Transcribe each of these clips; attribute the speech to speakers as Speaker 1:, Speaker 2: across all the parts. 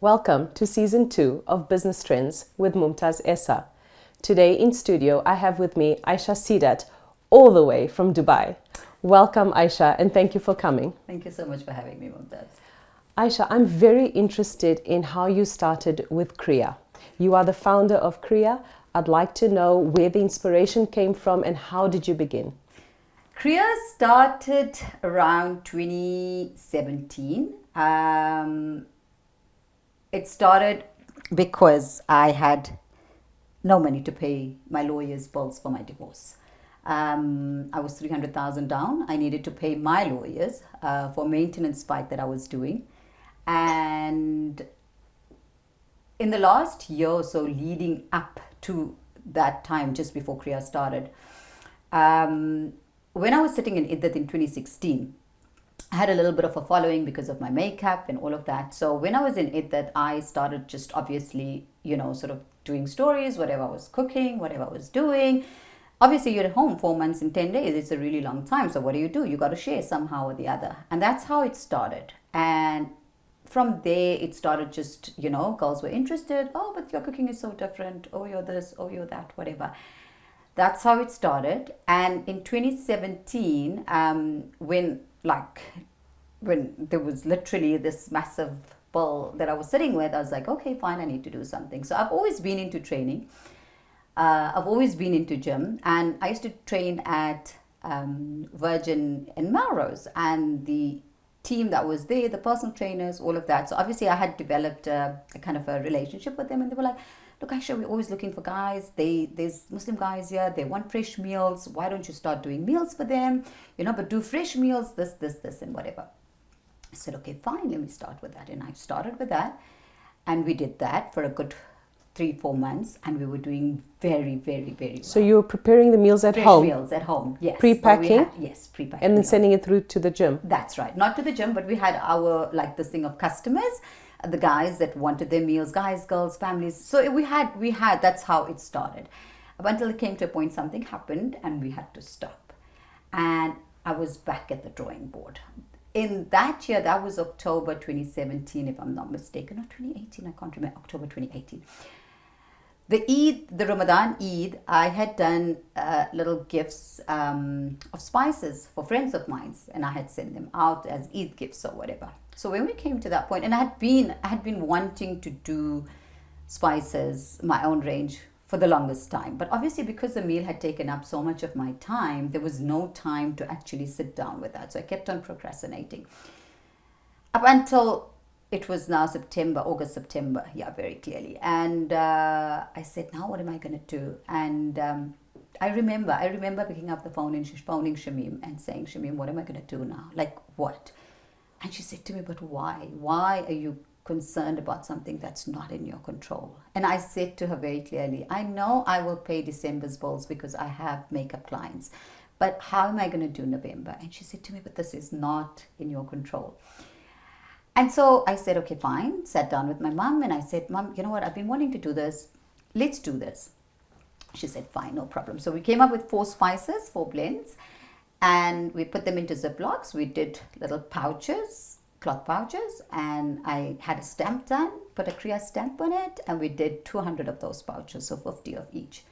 Speaker 1: Welcome to Season 2 of Business Trends with Mumtaz Essa. Today in studio, I have with me Ayesha Seedat, all the way from Dubai. Welcome, Ayesha, and thank you for coming.
Speaker 2: Thank you so much for having me, Mumtaz.
Speaker 1: Ayesha, I'm very interested in how you started with Krea. You are the founder of Kriya. I'd like to know where the inspiration came from and how did you begin?
Speaker 2: Krea started around 2017. It started because I had no money to pay my lawyer's bills for my divorce. I was 300,000 down. I needed to pay my lawyers for maintenance fight that I was doing. And in the last year or so leading up to that time, just before Krea started, when I was sitting in Iddat in 2016, I had a little bit of a following because of my makeup and all of that. So when I was in Iddat, I started just obviously, sort of doing stories, whatever I was cooking, whatever I was doing. Obviously, you're at home 4 months and 10 days. It's a really long time. So what do? You got to share somehow or the other. And that's how it started. And from there, it started just, girls were interested. Oh, but your cooking is so different. Oh, you're this. Oh, you're that, whatever. That's how it started. And in 2017, when there was literally this massive bill that I was sitting with, I was like, okay, fine, I need to do something. So I've always been into training. I've always been into gym, and I used to train at Virgin in Melrose, and the team that was there, the personal trainers, all of that. So obviously I had developed a kind of a relationship with them, and they were like, look, Ayesha, we're always looking for guys. There's Muslim guys here. They want fresh meals. Why don't you start doing meals for them? But do fresh meals, this, and whatever. I said, okay, fine, let me start with that. And I started with that. And we did that for a good 3-4 months. And we were doing very, very, very well.
Speaker 1: So you were preparing the meals at
Speaker 2: fresh
Speaker 1: home?
Speaker 2: Meals at home, yes.
Speaker 1: Pre-packing?
Speaker 2: Yes, pre-packing.
Speaker 1: And then
Speaker 2: meals.
Speaker 1: sending it through to the gym?
Speaker 2: That's right. Not to the gym, but we had our, this thing of customers. The guys that wanted their meals, guys, girls, families. So we had, that's how it started. Up until it came to a point, something happened and we had to stop. And I was back at the drawing board. In that year, that was October 2017, if I'm not mistaken, or 2018, I can't remember, October 2018. The Ramadan Eid, I had done little gifts of spices for friends of mine, and I had sent them out as Eid gifts or whatever. So when we came to that point, and I had been wanting to do spices, my own range, for the longest time. But obviously, because the meal had taken up so much of my time, there was no time to actually sit down with that. So I kept on procrastinating. Up until it was now August, September, yeah, very clearly. And I said, now what am I going to do? And I remember picking up the phone and phoning Shamim and saying, Shamim, what am I going to do now? Like what? And she said to me, but why? Why are you concerned about something that's not in your control? And I said to her very clearly, I know I will pay December's bills because I have makeup clients, but how am I going to do November? And she said to me, but this is not in your control. And so I said, okay, fine. Sat down with my mom and I said, Mom, you know what? I've been wanting to do this. Let's do this. She said, fine, no problem. So we came up with 4 spices, 4 blends. And we put them into Ziplocs. We did little pouches, cloth pouches, and I had a stamp done, put a Krea stamp on it, and we did 200 of those pouches, so 50 of each.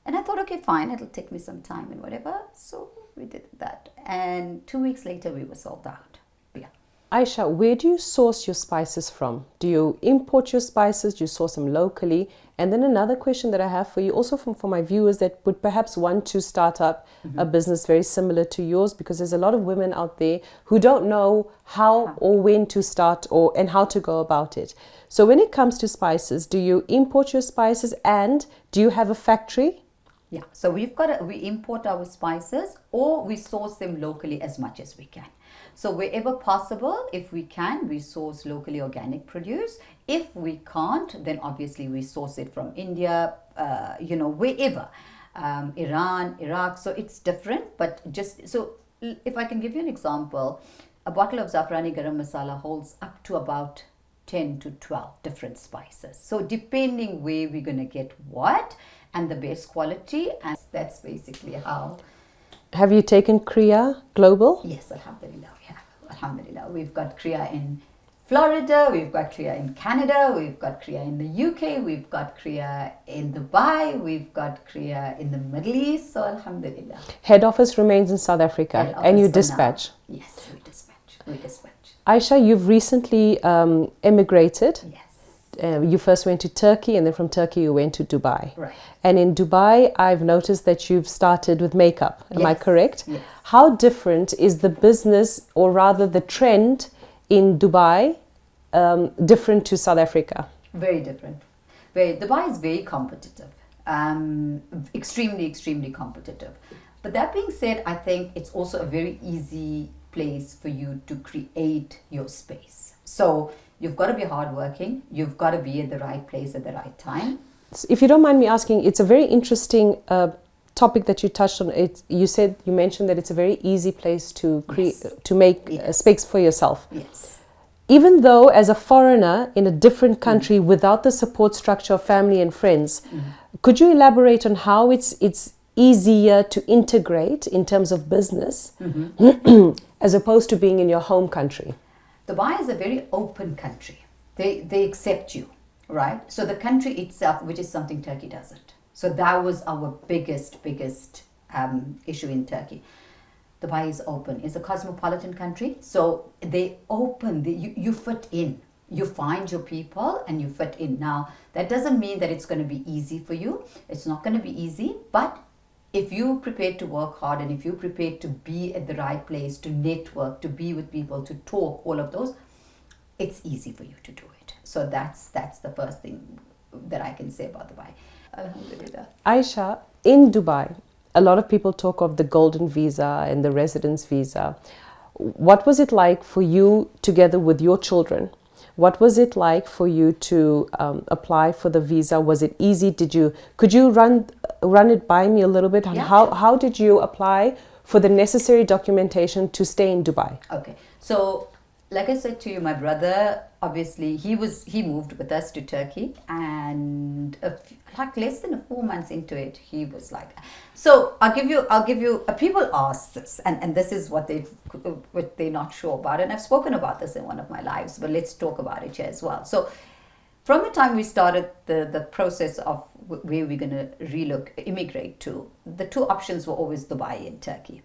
Speaker 2: And I thought, okay, fine, it'll take me some time and whatever. So we did that. And 2 weeks later, we were sold out. Yeah.
Speaker 1: Ayesha, where do you source your spices from? Do you import your spices? Do you source them locally? And then another question that I have for you, also for my viewers that would perhaps want to start up a business very similar to yours, because there's a lot of women out there who don't know how or when to start and how to go about it. So when it comes to spices, do you import your spices and do you have a factory?
Speaker 2: Yeah, so we import our spices or we source them locally as much as we can. So wherever possible, if we can, we source locally organic produce. If we can't, then obviously we source it from India, wherever, Iran, Iraq. So it's different, but if I can give you an example, a bottle of Zafrani Garam Masala holds up to about 10 to 12 different spices. So depending where we're going to get what and the best quality, and that's basically how.
Speaker 1: Have you taken Krea global?
Speaker 2: Yes, Alhamdulillah, we have. Alhamdulillah. We've got Krea in Florida, we've got Krea in Canada, we've got Krea in the UK, we've got Krea in Dubai, we've got Krea in the Middle East. So Alhamdulillah.
Speaker 1: Head office remains in South Africa,
Speaker 2: Head
Speaker 1: and you
Speaker 2: office for
Speaker 1: dispatch.
Speaker 2: now. Yes, we dispatch. We dispatch.
Speaker 1: Ayesha, you've recently emigrated.
Speaker 2: Yes.
Speaker 1: You first went to Turkey, and then from Turkey you went to Dubai.
Speaker 2: Right.
Speaker 1: And in Dubai, I've noticed that you've started with makeup. Am I
Speaker 2: Yes,
Speaker 1: correct?
Speaker 2: yes.
Speaker 1: How different is the business, or rather the trend in Dubai, different to South Africa?
Speaker 2: Very different. Dubai is very competitive. Extremely, extremely competitive. But that being said, I think it's also a very easy place for you to create your space. So you've got to be hardworking. You've got to be at the right place at the right time.
Speaker 1: If you don't mind me asking, it's a very interesting topic that you touched on. You mentioned that it's a very easy place to create,
Speaker 2: Yes.
Speaker 1: to make
Speaker 2: Yes.
Speaker 1: a space for yourself.
Speaker 2: Yes.
Speaker 1: Even though, as a foreigner in a different country, without the support structure of family and friends, could you elaborate on how it's easier to integrate in terms of business as opposed to being in your home country?
Speaker 2: Dubai is a very open country. They accept you, right? So the country itself, which is something Turkey doesn't. So that was our biggest issue in Turkey. Dubai is open. It's a cosmopolitan country. So they open. You fit in. You find your people and you fit in. Now, that doesn't mean that it's going to be easy for you. It's not going to be easy. But if you're prepared to work hard and if you're prepared to be at the right place, to network, to be with people, to talk, all of those, it's easy for you to do it. So that's the first thing that I can say about Dubai. Alhamdulillah.
Speaker 1: Ayesha, in Dubai, a lot of people talk of the golden visa and the residence visa. What was it like for you together with your children? What was it like for you to apply for the visa? Was it easy? Could you run it by me a little bit?
Speaker 2: Yeah,
Speaker 1: How did you apply for the necessary documentation to stay in Dubai?
Speaker 2: Okay, so like I said to you, my brother, obviously he moved with us to Turkey, and like less than 4 months into it, he was like, so I'll give you people ask this, and this is what they're not sure about, and I've spoken about this in one of my lives, but let's talk about it here as well. So from the time we started the process of where we're going to immigrate to, the two options were always Dubai and Turkey.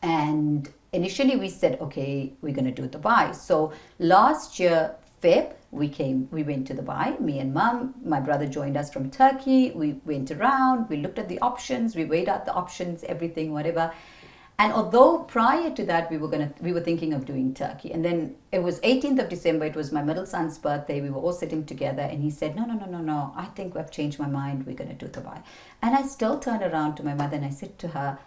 Speaker 2: And initially we said, okay, we're going to do Dubai. So last year, Feb, we went to Dubai, me and Mum. My brother joined us from Turkey. We went around, we looked at the options, we weighed out the options, everything, whatever. And although prior to that, we were thinking of doing Turkey. And then it was 18th of December, it was my middle son's birthday. We were all sitting together and he said, no, I think I've changed my mind. We're going to do Dubai. And I still turned around to my mother and I said to her,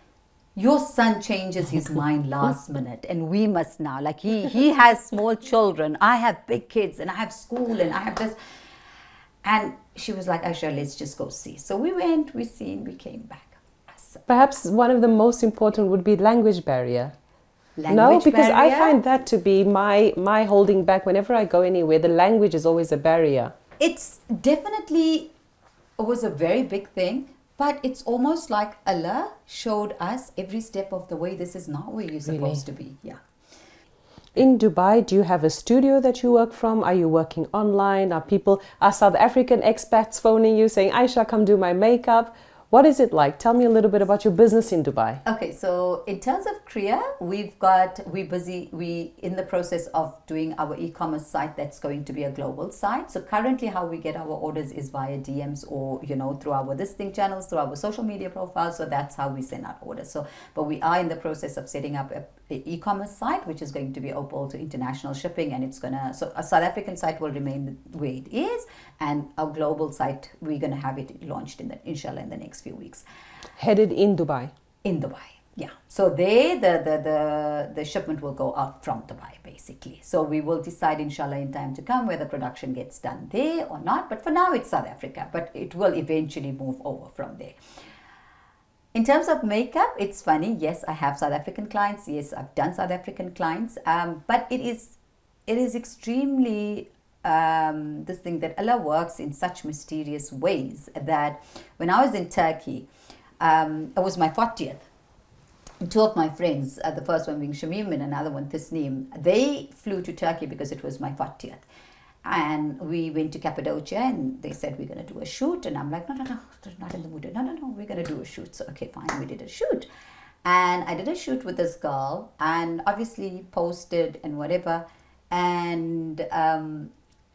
Speaker 2: your son changes his mind last minute and we must now. Like he has small children. I have big kids and I have school and I have this. And she was like, Ayesha, let's just go see. So we went, we seen, we came back.
Speaker 1: Perhaps one of the most important would be language barrier.
Speaker 2: Language
Speaker 1: because
Speaker 2: barrier?
Speaker 1: I find that to be my holding back. Whenever I go anywhere, the language is always a barrier.
Speaker 2: It's definitely was a very big thing, but it's almost like Allah showed us every step of the way, this is not where you're supposed to be. Yeah.
Speaker 1: In Dubai, do you have a studio that you work from? Are you working online? Are South African expats phoning you saying, Ayesha, come do my makeup? What is it like? Tell me a little bit about your business in Dubai.
Speaker 2: Okay, so in terms of Kriya, we in the process of doing our e-commerce site that's going to be a global site. So currently how we get our orders is via DMs or, through our listing channels, through our social media profiles. So that's how we send out orders. So, but we are in the process of setting up a e-commerce site, which is going to be open to international shipping, and so a South African site will remain the way it is, and our global site, we're going to have it launched inshallah in the next few weeks.
Speaker 1: Headed in Dubai?
Speaker 2: In Dubai, yeah. So the shipment will go out from Dubai, basically. So we will decide inshallah in time to come whether production gets done there or not, but for now it's South Africa, but it will eventually move over from there. In terms of makeup, it's funny. Yes, I have South African clients. Yes, I've done South African clients. But it is extremely this thing that Allah works in such mysterious ways that when I was in Turkey, it was my 40th two of my friends, the first one being Shamim and another one Tasneem, they flew to Turkey because it was my 40th. And we went to Cappadocia and they said, we're going to do a shoot. And I'm like, no, not in the mood. No, we're going to do a shoot. So, okay, fine, we did a shoot. And I did a shoot with this girl and obviously posted and whatever. And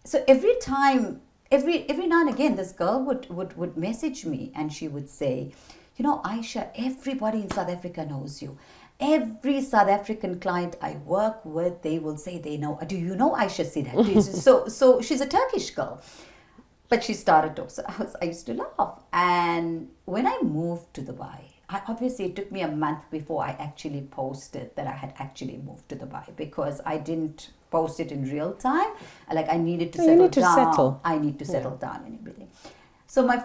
Speaker 2: so every now and again, this girl would message me and she would say, you know, Ayesha, everybody in South Africa knows you. Every South African client I work with, they will say they know. Do you know Ayesha Seedat? So she's a Turkish girl, but she started off. So I used to laugh. And when I moved to Dubai, obviously it took me a month before I actually posted that I had actually moved to Dubai, because I didn't post it in real time. Like, I needed to settle down. I need to settle down and everything. So my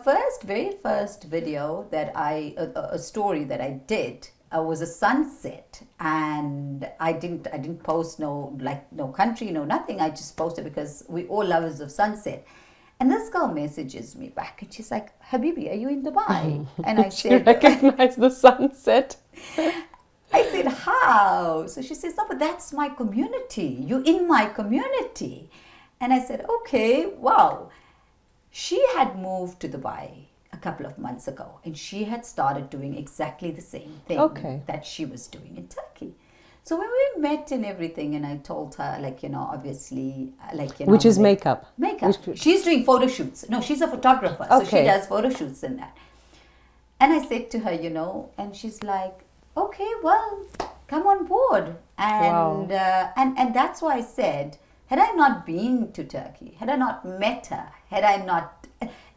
Speaker 2: very first video that a story that I did was a sunset, and I didn't post no country, no nothing. I just posted because we all lovers of sunset. And this girl messages me back and she's like, Habibi, are you in Dubai? And I said,
Speaker 1: recognize the sunset.
Speaker 2: I said, how? So she says, no, but that's my community. You're in my community. And I said, okay, wow. She had moved to Dubai a couple of months ago, and she had started doing exactly the same thing that she was doing in Turkey. So when we met and everything, and I told her, obviously,
Speaker 1: which is makeup.
Speaker 2: Makeup. She's doing photo shoots. No, she's a photographer, so she does photo shoots and that. And I said to her, and she's like, okay, well, come on board. And and that's why I said, had I not been to Turkey, had I not met her,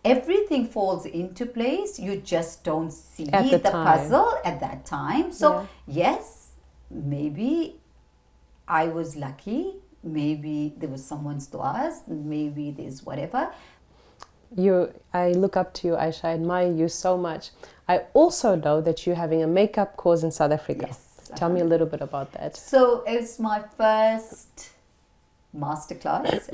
Speaker 2: everything falls into place. You just don't see the puzzle at that time. So yes, maybe I was lucky. Maybe there was someone's du'as. Maybe there's whatever.
Speaker 1: I look up to you, Ayesha. I admire you so much. I also know that you're having a makeup course in South Africa.
Speaker 2: Yes.
Speaker 1: Tell me a little bit about that.
Speaker 2: So it's my first masterclass.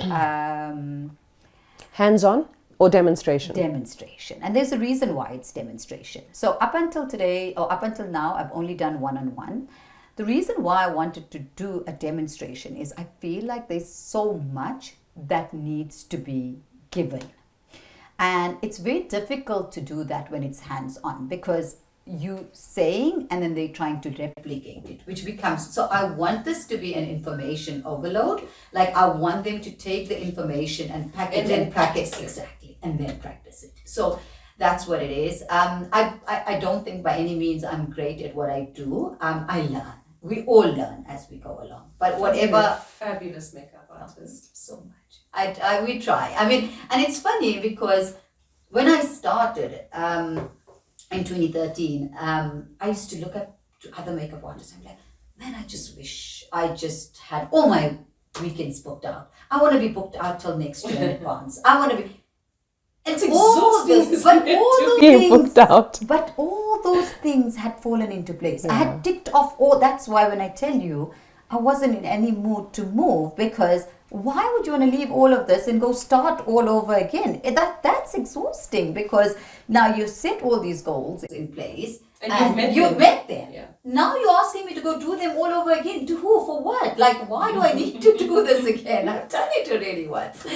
Speaker 1: Hands-on or demonstration?
Speaker 2: Demonstration. And there's a reason why it's demonstration. So up until today, or up until now, I've only done one-on-one. The reason why I wanted to do a demonstration is I feel like there's so much that needs to be given. And it's very difficult to do that when it's hands-on, because you saying and then they're trying to replicate it, which becomes, so I want this to be an information overload. Like, I want them to take the information and package and practice exactly, and then practice it. So that's what it is. I don't think by any means I'm great at what I do. I learn. We all learn as we go along. But whatever.
Speaker 3: Fabulous makeup artist.
Speaker 2: So much. We try. I mean, and it's funny because when I started, in 2013, I used to look at other makeup artists. I'm like, man, I just wish I just had all my weekends booked out. I want to be booked out till next year in advance. I want to be.
Speaker 3: It's exhausting.
Speaker 2: But all those things had fallen into place. I had ticked off all. That's why when I tell you, I wasn't in any mood to move, because why would you want to leave all of this and go start all over again? That's exhausting, because now you've set all these goals in place and you've met them. Yeah. Now you're asking me to go do them all over again. To who? For what? Like, why do I need to do this again? I've done it already once.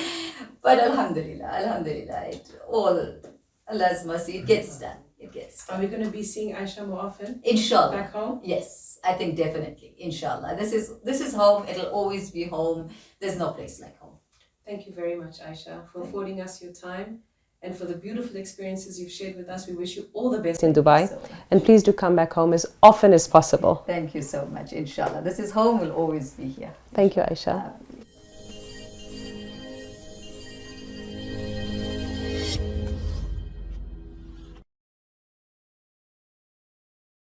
Speaker 2: But Alhamdulillah, Allah's mercy, it gets done.
Speaker 3: Are we going to be seeing Ayesha more often?
Speaker 2: Inshallah.
Speaker 3: Back home?
Speaker 2: Yes, I think definitely. Inshallah. This is home. It'll always be home. There's no place like home.
Speaker 3: Thank you very much, Ayesha, for affording us your time and for the beautiful experiences you've shared with us. We wish you all the best
Speaker 1: in Dubai. And please do come back home as often as possible.
Speaker 2: Thank you so much. Inshallah. This is home. We'll always be here.
Speaker 1: Thank you, Ayesha.